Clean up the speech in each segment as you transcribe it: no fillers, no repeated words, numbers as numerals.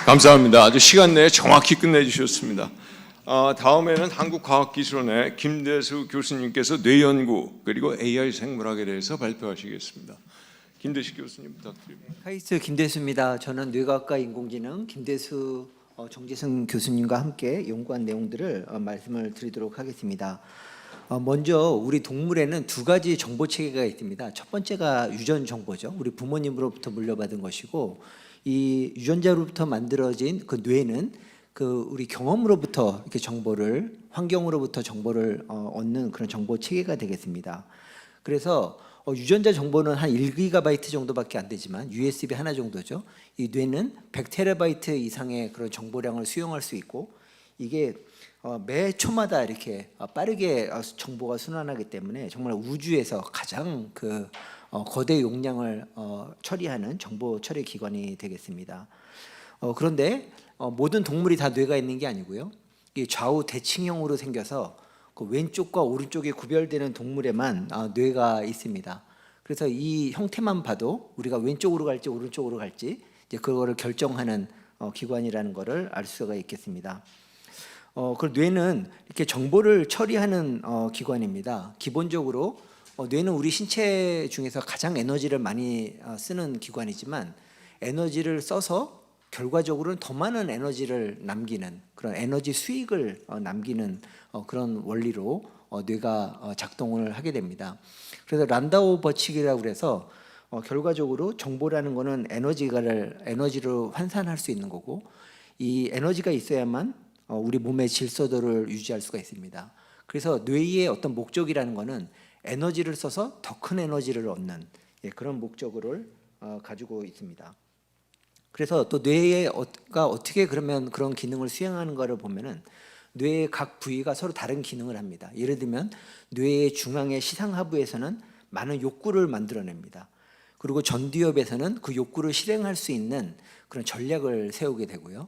감사합니다. 아주 시간 내에 정확히 끝내주셨습니다. 다음에는 한국과학기술원의 김대수 교수님께서 뇌연구 그리고 AI 생물학에 대해서 발표하시겠습니다. 김대수 교수님 부탁드립니다. 카이스트 김대수입니다. 저는 뇌과학과 인공지능 김대수 정재승 교수님과 함께 연구한 내용들을 말씀을 드리도록 하겠습니다. 먼저 우리 동물에는 두 가지 정보 체계가 있습니다. 첫 번째가 유전 정보죠. 우리 부모님으로부터 물려받은 것이고, 이 유전자로부터 만들어진 그 뇌는 그 우리 경험으로부터 이렇게 정보를, 환경으로부터 정보를 얻는 그런 정보 체계가 되겠습니다. 그래서 유전자 정보는 한 1GB 정도밖에 안 되지만 USB 하나 정도죠. 이 뇌는 100TB 이상의 그런 정보량을 수용할 수 있고, 이게 매 초마다 이렇게 빠르게 정보가 순환하기 때문에 정말 우주에서 가장 그 거대 용량을 처리하는 정보 처리 기관이 되겠습니다. 그런데 모든 동물이 다 뇌가 있는 게 아니고요. 이게 좌우 대칭형으로 생겨서 그 왼쪽과 오른쪽이 구별되는 동물에만 뇌가 있습니다. 그래서 이 형태만 봐도 우리가 왼쪽으로 갈지 오른쪽으로 갈지 이제 그거를 결정하는 기관이라는 것을 알 수가 있겠습니다. 그 뇌는 이렇게 정보를 처리하는 기관입니다. 기본적으로 뇌는 우리 신체 중에서 가장 에너지를 많이 쓰는 기관이지만, 에너지를 써서 결과적으로는 더 많은 에너지를 남기는 그런 에너지 수익을 남기는 그런 원리로 뇌가 작동을 하게 됩니다. 그래서 란다우 법칙이라고 그래서 결과적으로 정보라는 거는 에너지로 환산할 수 있는 거고, 이 에너지가 있어야만 우리 몸의 질서도를 유지할 수가 있습니다. 그래서 뇌의 어떤 목적이라는 거는 에너지를 써서 더 큰 에너지를 얻는 그런 목적을 가지고 있습니다. 그래서 또 뇌가 어떻게 그러면 그런 기능을 수행하는가를 보면은 뇌의 각 부위가 서로 다른 기능을 합니다. 예를 들면 뇌의 중앙의 시상하부에서는 많은 욕구를 만들어냅니다. 그리고 전두엽에서는 그 욕구를 실행할 수 있는 그런 전략을 세우게 되고요.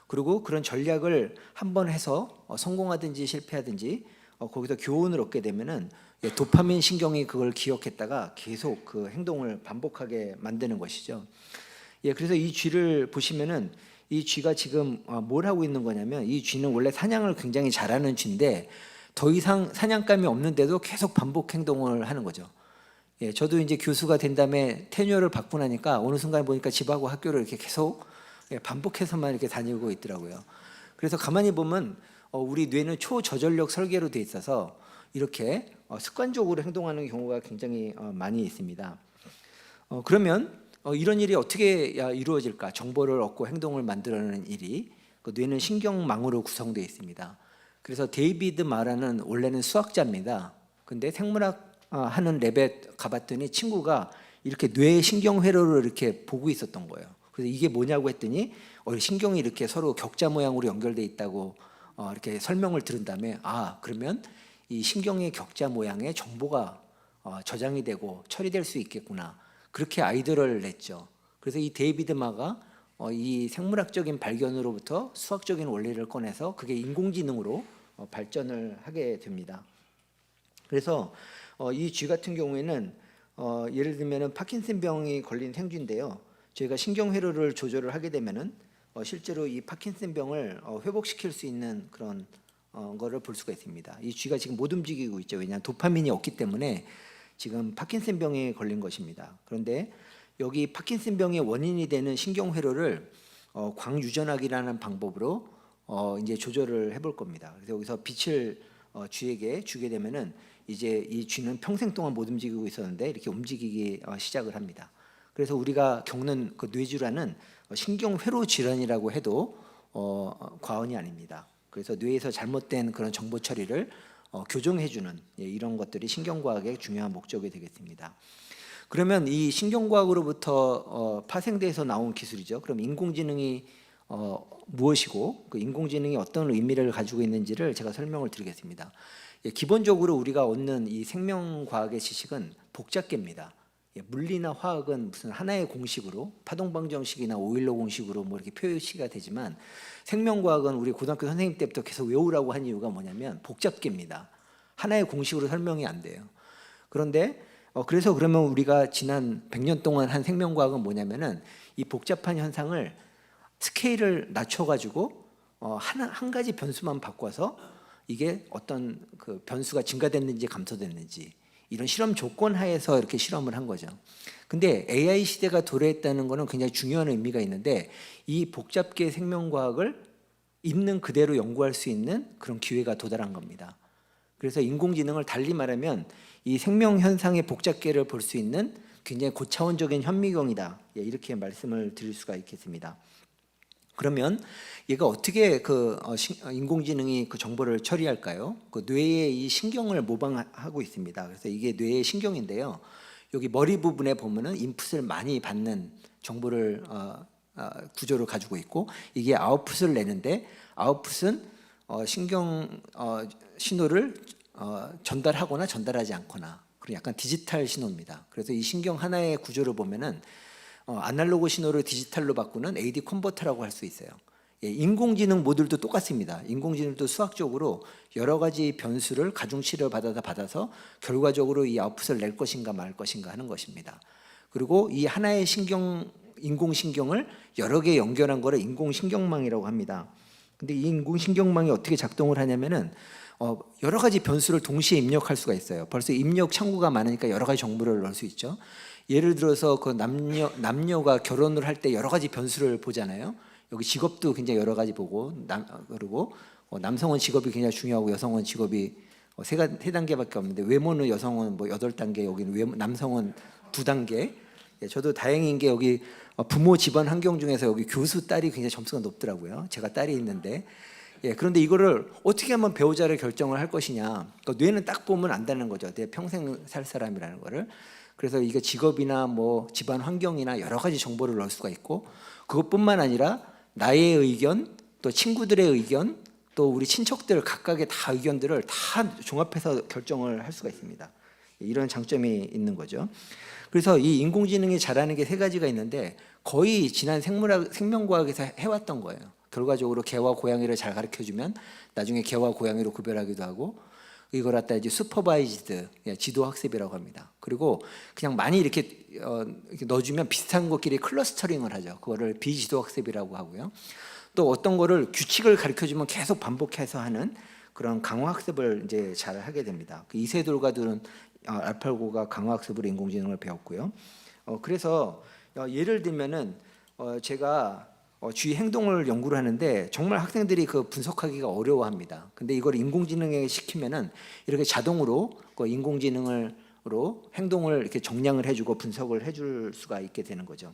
그리고 그런 전략을 한번 해서 성공하든지 실패하든지 거기서 교훈을 얻게 되면은 도파민 신경이 그걸 기억했다가 계속 그 행동을 반복하게 만드는 것이죠. 그래서 이 쥐를 보시면은 이 쥐가 지금 뭘 하고 있는 거냐면, 이 쥐는 원래 사냥을 굉장히 잘하는 쥐인데 더 이상 사냥감이 없는데도 계속 반복 행동을 하는 거죠. 저도 이제 교수가 된 다음에 테뉴어를 받고 나니까 어느 순간 보니까 집하고 학교를 이렇게 계속 반복해서만 이렇게 다니고 있더라고요. 그래서 가만히 보면 우리 뇌는 초저전력 설계로 돼 있어서 이렇게 습관적으로 행동하는 경우가 굉장히 많이 있습니다. 그러면 이런 일이 어떻게 이루어질까? 정보를 얻고 행동을 만들어내는 일이 그 뇌는 신경망으로 구성되어 있습니다. 그래서 데이비드 마라는 원래는 수학자입니다. 근데 생물학 하는 랩에 가봤더니 친구가 이렇게 뇌 신경 회로를 이렇게 보고 있었던 거예요. 그래서 이게 뭐냐고 했더니 신경이 이렇게 서로 격자 모양으로 연결돼 있다고 이렇게 설명을 들은 다음에, 그러면 이 신경의 격자 모양에 정보가 저장이 되고 처리될 수 있겠구나, 그렇게 아이디어를 냈죠. 그래서 이 데이비드 마가 이 생물학적인 발견으로부터 수학적인 원리를 꺼내서 그게 인공지능으로 발전을 하게 됩니다. 그래서 이 쥐 같은 경우에는 예를 들면 파킨슨병이 걸린 생쥐인데요. 저희가 신경회로를 조절을 하게 되면은 실제로 이 파킨슨병을 회복시킬 수 있는 그런 거를 볼 수가 있습니다. 이 쥐가 지금 못 움직이고 있죠. 왜냐하면 도파민이 없기 때문에 지금 파킨슨병에 걸린 것입니다. 그런데 여기 파킨슨병의 원인이 되는 신경회로를 광유전학이라는 방법으로 이제 조절을 해볼 겁니다. 그래서 여기서 빛을 쥐에게 주게 되면은 이제 이 쥐는 평생 동안 못 움직이고 있었는데 이렇게 움직이기 시작을 합니다. 그래서 우리가 겪는 그 뇌질환은 신경회로 질환이라고 해도 과언이 아닙니다. 그래서 뇌에서 잘못된 그런 정보 처리를 교정해주는 이런 것들이 신경과학의 중요한 목적이 되겠습니다. 그러면 이 신경과학으로부터 파생돼서 나온 기술이죠. 그럼 인공지능이 무엇이고 그 인공지능이 어떤 의미를 가지고 있는지를 제가 설명을 드리겠습니다. 기본적으로 우리가 얻는 이 생명과학의 지식은 복잡계입니다. 물리나 화학은 무슨 하나의 공식으로 파동방정식이나 오일러 공식으로 뭐 이렇게 표시가 되지만, 생명과학은 우리 고등학교 선생님 때부터 계속 외우라고 한 이유가 뭐냐면 복잡계입니다. 하나의 공식으로 설명이 안 돼요. 그런데 그래서 그러면 우리가 지난 100년 동안 한 생명과학은 뭐냐면은 이 복잡한 현상을 스케일을 낮춰가지고 한 가지 변수만 바꿔서 이게 어떤 그 변수가 증가됐는지 감소됐는지 이런 실험 조건 하에서 이렇게 실험을 한 거죠. 근데 AI 시대가 도래했다는 것은 굉장히 중요한 의미가 있는데 이 복잡계 생명과학을 있는 그대로 연구할 수 있는 그런 기회가 도달한 겁니다. 그래서 인공지능을 달리 말하면 이 생명 현상의 복잡계를 볼 수 있는 굉장히 고차원적인 현미경이다. 예, 이렇게 말씀을 드릴 수가 있겠습니다. 그러면 얘가 어떻게 인공지능이 그 정보를 처리할까요? 그 뇌의 이 신경을 모방하고 있습니다. 그래서 이게 뇌의 신경인데요. 여기 머리 부분에 보면은 인풋을 많이 받는 정보를 구조를 가지고 있고 이게 아웃풋을 내는데 아웃풋은 신경 신호를 전달하거나 전달하지 않거나 그런 약간 디지털 신호입니다. 그래서 이 신경 하나의 구조를 보면은 아날로그 신호를 디지털로 바꾸는 AD 컨버터라고 할 수 있어요. 예, 인공지능 모듈도 똑같습니다. 인공지능도 수학적으로 여러 가지 변수를 가중치를 받아서 결과적으로 이 아웃풋을 낼 것인가 말 것인가 하는 것입니다. 그리고 이 하나의 인공신경을 여러 개 연결한 거를 인공신경망이라고 합니다. 근데 이 인공신경망이 어떻게 작동을 하냐면은 여러 가지 변수를 동시에 입력할 수가 있어요. 벌써 입력 창구가 많으니까 여러 가지 정보를 넣을 수 있죠. 예를 들어서 그 남녀가 결혼을 할 때 여러 가지 변수를 보잖아요. 여기 직업도 굉장히 여러 가지 보고 그리고 남성은 직업이 굉장히 중요하고 여성은 직업이 세 단계밖에 없는데 외모는 여성은 뭐 8단계 여기는 남성은 2단계. 예, 저도 다행인 게 여기 부모 집안 환경 중에서 여기 교수 딸이 굉장히 점수가 높더라고요. 제가 딸이 있는데 예, 그런데 이거를 어떻게 하면 배우자를 결정을 할 것이냐. 그러니까 뇌는 딱 보면 안다는 거죠. 내 평생 살 사람이라는 거를. 그래서 이게 직업이나 뭐 집안 환경이나 여러 가지 정보를 넣을 수가 있고 그것뿐만 아니라 나의 의견, 또 친구들의 의견, 또 우리 친척들 각각의 다 의견들을 다 종합해서 결정을 할 수가 있습니다. 이런 장점이 있는 거죠. 그래서 이 인공지능이 잘하는 게 3가지가 있는데 거의 지난 생명과학에서 해왔던 거예요. 결과적으로 개와 고양이를 잘 가르쳐주면 나중에 개와 고양이로 구별하기도 하고 이걸 갖다 이제 슈퍼바이즈드 지도 학습이라고 합니다. 그리고 그냥 많이 이렇게 넣어주면 비슷한 것끼리 클러스터링을 하죠. 그거를 비지도 학습이라고 하고요. 또 어떤 거를 규칙을 가르쳐주면 계속 반복해서 하는 그런 강화 학습을 이제 잘 하게 됩니다. 이세돌과들은 알파고가 강화 학습으로 인공지능을 배웠고요. 그래서 예를 들면은 제가 주위 행동을 연구를 하는데 정말 학생들이 그 분석하기가 어려워합니다. 근데 이걸 인공지능에 시키면은 이렇게 자동으로 그 인공지능으로 행동을 이렇게 정량을 해주고 분석을 해줄 수가 있게 되는 거죠.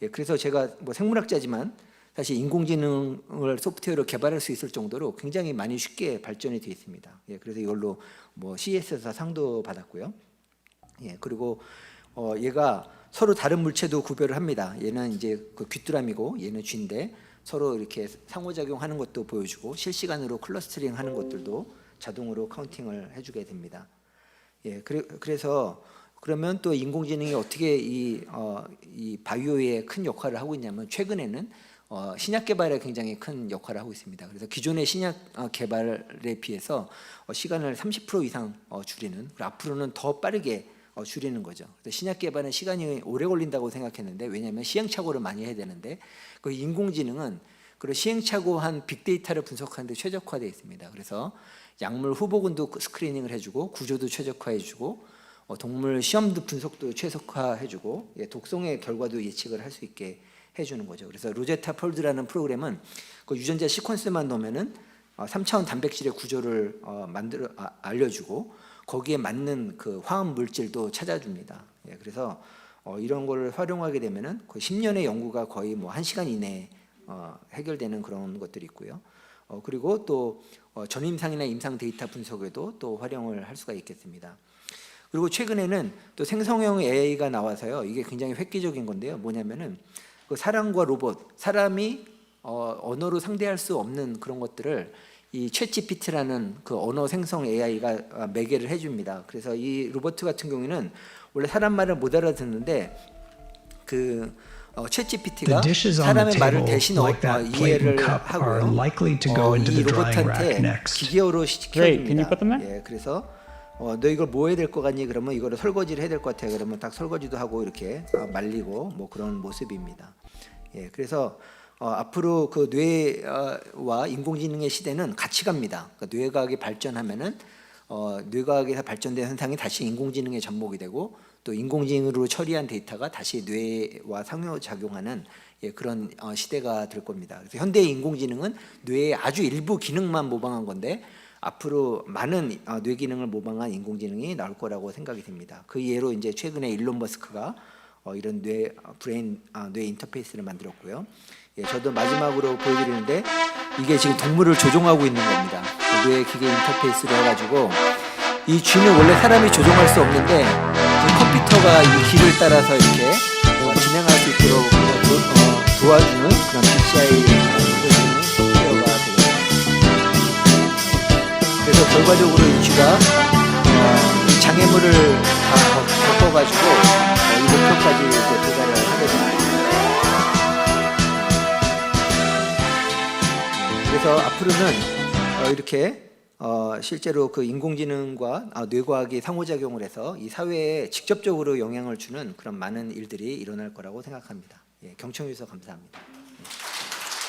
예, 그래서 제가 뭐 생물학자지만 사실 인공지능을 소프트웨어로 개발할 수 있을 정도로 굉장히 많이 쉽게 발전이 되어 있습니다. 예, 그래서 이걸로 뭐 CES에서 상도 받았고요. 예, 그리고 얘가 서로 다른 물체도 구별을 합니다. 얘는 이제 그 귀뚜라미고 얘는 쥐인데 서로 이렇게 상호작용하는 것도 보여주고 실시간으로 클러스터링하는 것들도 자동으로 카운팅을 해주게 됩니다. 예, 그래서 그러면 또 인공지능이 어떻게 이 바이오에 큰 역할을 하고 있냐면 최근에는 신약 개발에 굉장히 큰 역할을 하고 있습니다. 그래서 기존의 신약 개발에 비해서 시간을 30% 이상 줄이는, 그리고 앞으로는 더 빠르게 줄이는 거죠. 그래서 신약 개발은 시간이 오래 걸린다고 생각했는데 왜냐하면 시행착오를 많이 해야 되는데 그 인공지능은 그런 시행착오한 빅데이터를 분석하는 데 최적화되어 있습니다. 그래서 약물 후보군도 스크리닝을 해주고 구조도 최적화해주고 동물 시험도 분석도 최적화해주고 독성의 결과도 예측을 할 수 있게 해주는 거죠. 그래서 로제타 폴드라는 프로그램은 그 유전자 시퀀스만 넣으면은 3차원 단백질의 구조를 알려주고 거기에 맞는 그 화학 물질도 찾아줍니다. 예, 그래서 이런 걸 활용하게 되면은 거의 10년의 연구가 거의 뭐 1시간 이내에 해결되는 그런 것들이 있고요. 그리고 또 전임상이나 임상 데이터 분석에도 또 활용을 할 수가 있겠습니다. 그리고 최근에는 또 생성형 AI가 나와서요. 이게 굉장히 획기적인 건데요. 뭐냐면은 그 사람과 로봇, 사람이 언어로 상대할 수 없는 그런 것들을 이 챗GPT라는 그 언어 생성 AI가 매개를 해줍니다. 그래서 이 로봇 같은 경우에는 원래 사람 말을 못 알아듣는데 그 챗GPT가 사람의 말을 대신 이해를 하고요. 이 로봇한테 기계어로 시켜줍니다. 예, 그래서 너 이걸 뭐 해야 될 것 같니? 그러면 이거를 설거지를 해야 될 것 같아. 그러면 딱 설거지도 하고 이렇게 말리고 뭐 그런 모습입니다. 예, 그래서 앞으로 그 뇌와 인공지능의 시대는 같이 갑니다. 그러니까 뇌과학이 발전하면은 뇌과학에서 발전된 현상이 다시 인공지능의 접목이 되고 또 인공지능으로 처리한 데이터가 다시 뇌와 상호작용하는 그런 시대가 될 겁니다. 그래서 현대의 인공지능은 뇌의 아주 일부 기능만 모방한 건데 앞으로 많은 뇌 기능을 모방한 인공지능이 나올 거라고 생각이 됩니다. 그 예로 이제 최근에 일론 머스크가 이런 뇌 인터페이스를 만들었고요. 저도 마지막으로 보여드리는데 이게 지금 동물을 조종하고 있는 겁니다. 뇌 기계 인터페이스로 해가지고 이 쥐는 원래 사람이 조종할 수 없는데 컴퓨터가 이 길을 따라서 이렇게 진행할 수 있도록 도와주는 그런 BCI 소프트웨어가 되겠습니다. 그래서 결과적으로 이 쥐가 장애물을 겪어가지고 이 목표까지 도달을 하게 됩니다. 그래서 앞으로는 이렇게 실제로 그 인공지능과 뇌과학이 상호작용을 해서 이 사회에 직접적으로 영향을 주는 그런 많은 일들이 일어날 거라고 생각합니다. 경청해 주셔서 감사합니다.